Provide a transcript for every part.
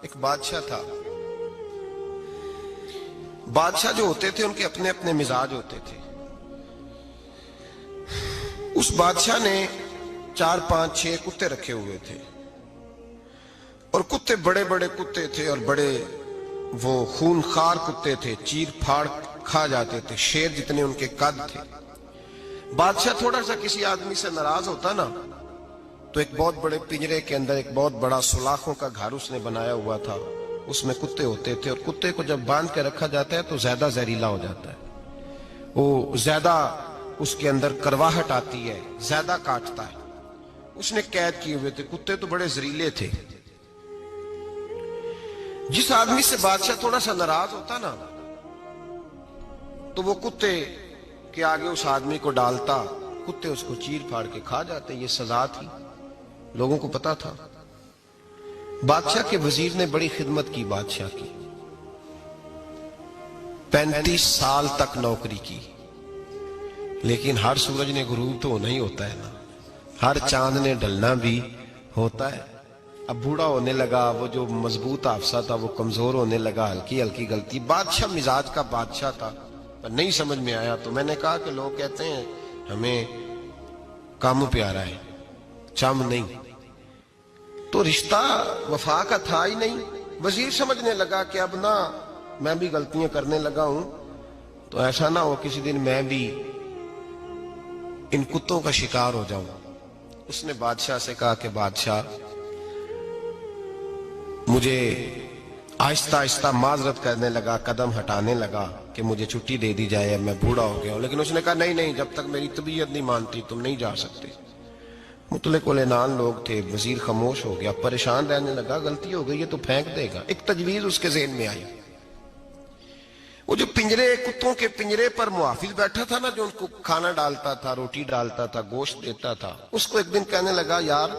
ایک بادشاہ تھا. بادشاہ جو ہوتے تھے ان کے اپنے اپنے مزاج ہوتے تھے. اس بادشاہ نے 4 5 6 کتے رکھے ہوئے تھے اور کتے بڑے بڑے کتے تھے اور بڑے وہ خونخوار کتے تھے, چیر پھاڑ کھا جاتے تھے, شیر جتنے ان کے قد تھے. بادشاہ تھوڑا سا کسی آدمی سے ناراض ہوتا نا تو ایک بہت بڑے پنجرے کے اندر ایک بہت بڑا سلاخوں کا گھر اس نے بنایا ہوا تھا, اس میں کتے ہوتے تھے اور کتے کو جب باندھ کے رکھا جاتا ہے تو زیادہ زہریلا ہو جاتا ہے, وہ زیادہ اس کے اندر کرواہٹ آتی ہے, زیادہ کاٹتا ہے. اس نے قید کیے ہوئے تھے. کتے تو بڑے زہریلے تھے. جس آدمی سے بادشاہ تھوڑا سا ناراض ہوتا نا تو وہ کتے کے آگے اس آدمی کو ڈالتا, کتے اس کو چیر پھاڑ کے کھا جاتے. یہ سزا تھی, لوگوں کو پتا تھا. بادشاہ کے وزیر نے بڑی خدمت کی بادشاہ کی, 35 سال تک نوکری کی. لیکن ہر سورج نے غروب تو ہونا ہی ہوتا ہے نا, ہر چاند نے ڈلنا بھی ہوتا ہے. اب بوڑھا ہونے لگا, وہ جو مضبوط حافظہ تھا وہ کمزور ہونے لگا, ہلکی ہلکی غلطی. بادشاہ مزاج کا بادشاہ تھا, پر نہیں سمجھ میں آیا. تو میں نے کہا کہ لوگ کہتے ہیں ہمیں کام پیارا ہے, چم نہیں. تو رشتہ وفا کا تھا ہی نہیں. وزیر سمجھنے لگا کہ اب نہ میں بھی غلطیاں کرنے لگا ہوں تو ایسا نہ ہو کسی دن میں بھی ان کتوں کا شکار ہو جاؤں. اس نے بادشاہ سے کہا کہ بادشاہ مجھے آہستہ آہستہ معذرت کرنے لگا, قدم ہٹانے لگا کہ مجھے چھٹی دے دی جائے, میں بوڑھا ہو گیا ہوں. لیکن اس نے کہا نہیں نہیں, جب تک میری طبیعت نہیں مانتی تم نہیں جا سکتے. مطلق العنان لوگ تھے. وزیر خاموش ہو گیا, پریشان رہنے لگا. غلطی ہو گئی ہے تو پھینک دے گا. ایک تجویز اس کے ذہن میں آئی. وہ جو پنجرے, کتوں کے پنجرے پر محافظ بیٹھا تھا نا, جو ان کو کھانا ڈالتا تھا, روٹی ڈالتا تھا, گوشت دیتا تھا, اس کو ایک دن کہنے لگا یار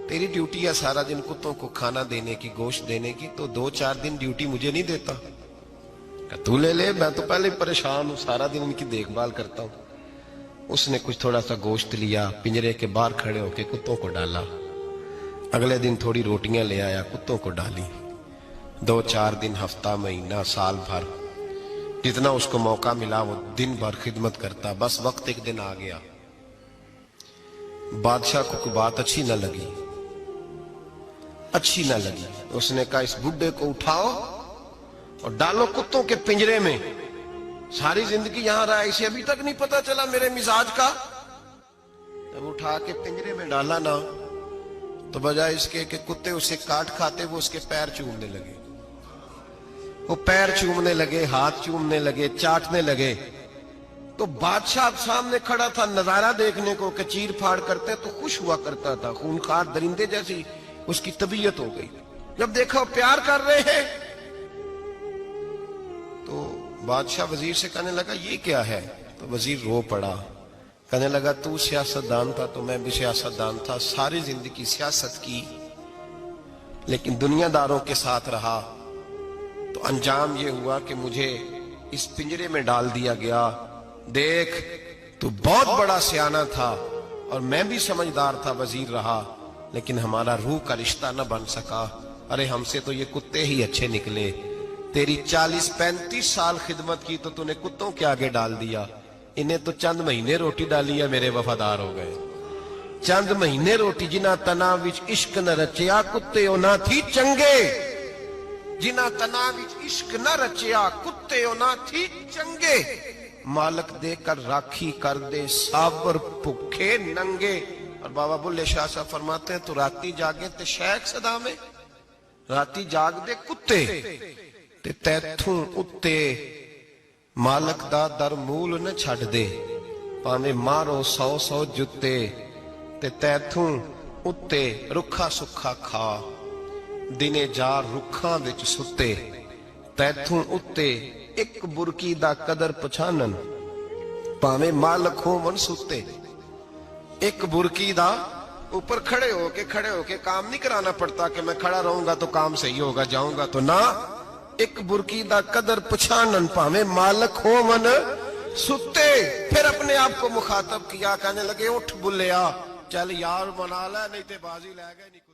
تیری ڈیوٹی ہے سارا دن کتوں کو کھانا دینے کی, گوشت دینے کی, تو 2 4 دن ڈیوٹی مجھے نہیں دیتا؟ تو لے لے, میں تو پہلے پریشان ہوں, سارا دن ان کی دیکھ بھال کرتا ہوں. اس نے کچھ تھوڑا سا گوشت لیا, پنجرے کے باہر کھڑے ہو کے کتوں کو ڈالا. اگلے دن تھوڑی روٹیاں لے آیا, کتوں کو ڈالی. 2 4 دن, ہفتہ, مہینہ, سال بھر, جتنا اس کو موقع ملا وہ دن بھر خدمت کرتا. بس وقت ایک دن آ گیا, بادشاہ کو کوئی بات اچھی نہ لگی. اس نے کہا اس بڈھے کو اٹھاؤ اور ڈالو کتوں کے پنجرے میں. ساری زندگی یہاں رہا, اسے ابھی تک نہیں پتا چلا میرے مزاج کا. جب اٹھا کے پنجرے میں ڈالا نا تو بجائے اس کے کہ کتے اسے کاٹ کھاتے, وہ اس کے پیر چومنے لگے. وہ پیر چومنے لگے, ہاتھ چومنے لگے, چاٹنے لگے. تو بادشاہ اب سامنے کھڑا تھا نظارہ دیکھنے کو کہ چیر پھاڑ کرتے تو خوش ہوا کرتا تھا. خونخوار درندے جیسی اس کی طبیعت ہو گئی. جب دیکھا وہ پیار کر رہے ہیں تو بادشاہ وزیر سے کہنے لگا یہ کیا ہے؟ تو وزیر رو پڑا, کہنے لگا تو سیاستدان تھا تو میں بھی سیاستدان تھا, ساری زندگی سیاست کی لیکن دنیا داروں کے ساتھ رہا, تو انجام یہ ہوا کہ مجھے اس پنجرے میں ڈال دیا گیا. دیکھ تو بہت بڑا سیانہ تھا اور میں بھی سمجھدار تھا, وزیر رہا, لیکن ہمارا روح کا رشتہ نہ بن سکا. ارے ہم سے تو یہ کتے ہی اچھے نکلے. تیری 40 35 سال خدمت کی تو تو نے کتوں کے آگے ڈال دیا. انہیں تو چند مہینے روٹی ڈالی ہے, میرے وفادار ہو گئے. چند مہینے روٹی, جنہ تنا وچ عشق نہ رچیا کتے او نہ تھی چنگے. جنہ تنا وچ عشق نہ رچیا کتے او نہ تھی چنگے. مالک دے کر راکھی کر دے سابر بھوکے ننگے. اور بابا بلے شاہ صاحب فرماتے ہیں تو راتی جاگے تے شیخ صدا میں, راتی جاگ دے کتے تے تیتھوں اتے مالک دا در مول نہ چھڑ دے. پاویں مارو 100 جتے تے تیتھوں اتے رکھا سکھا کھا. دنے جار رکھاں وچ ستے تیتھوں اتے ایک برکی دا قدر پچھانن. پاویں مالک ہو من ستے, ایک برکی دا اوپر کھڑے ہو کے کام نہیں کرانا پڑتا کہ میں کھڑا رہوں گا تو کام صحیح ہوگا, جاؤں گا تو نہ. ایک برکی دا قدر پچھانن پاویں مالک ہو من ستے. پھر اپنے آپ کو مخاطب کیا, کہنے لگے اٹھ بلیا, چل یار منا لے نہیں تے بازی لے گئے نہیں.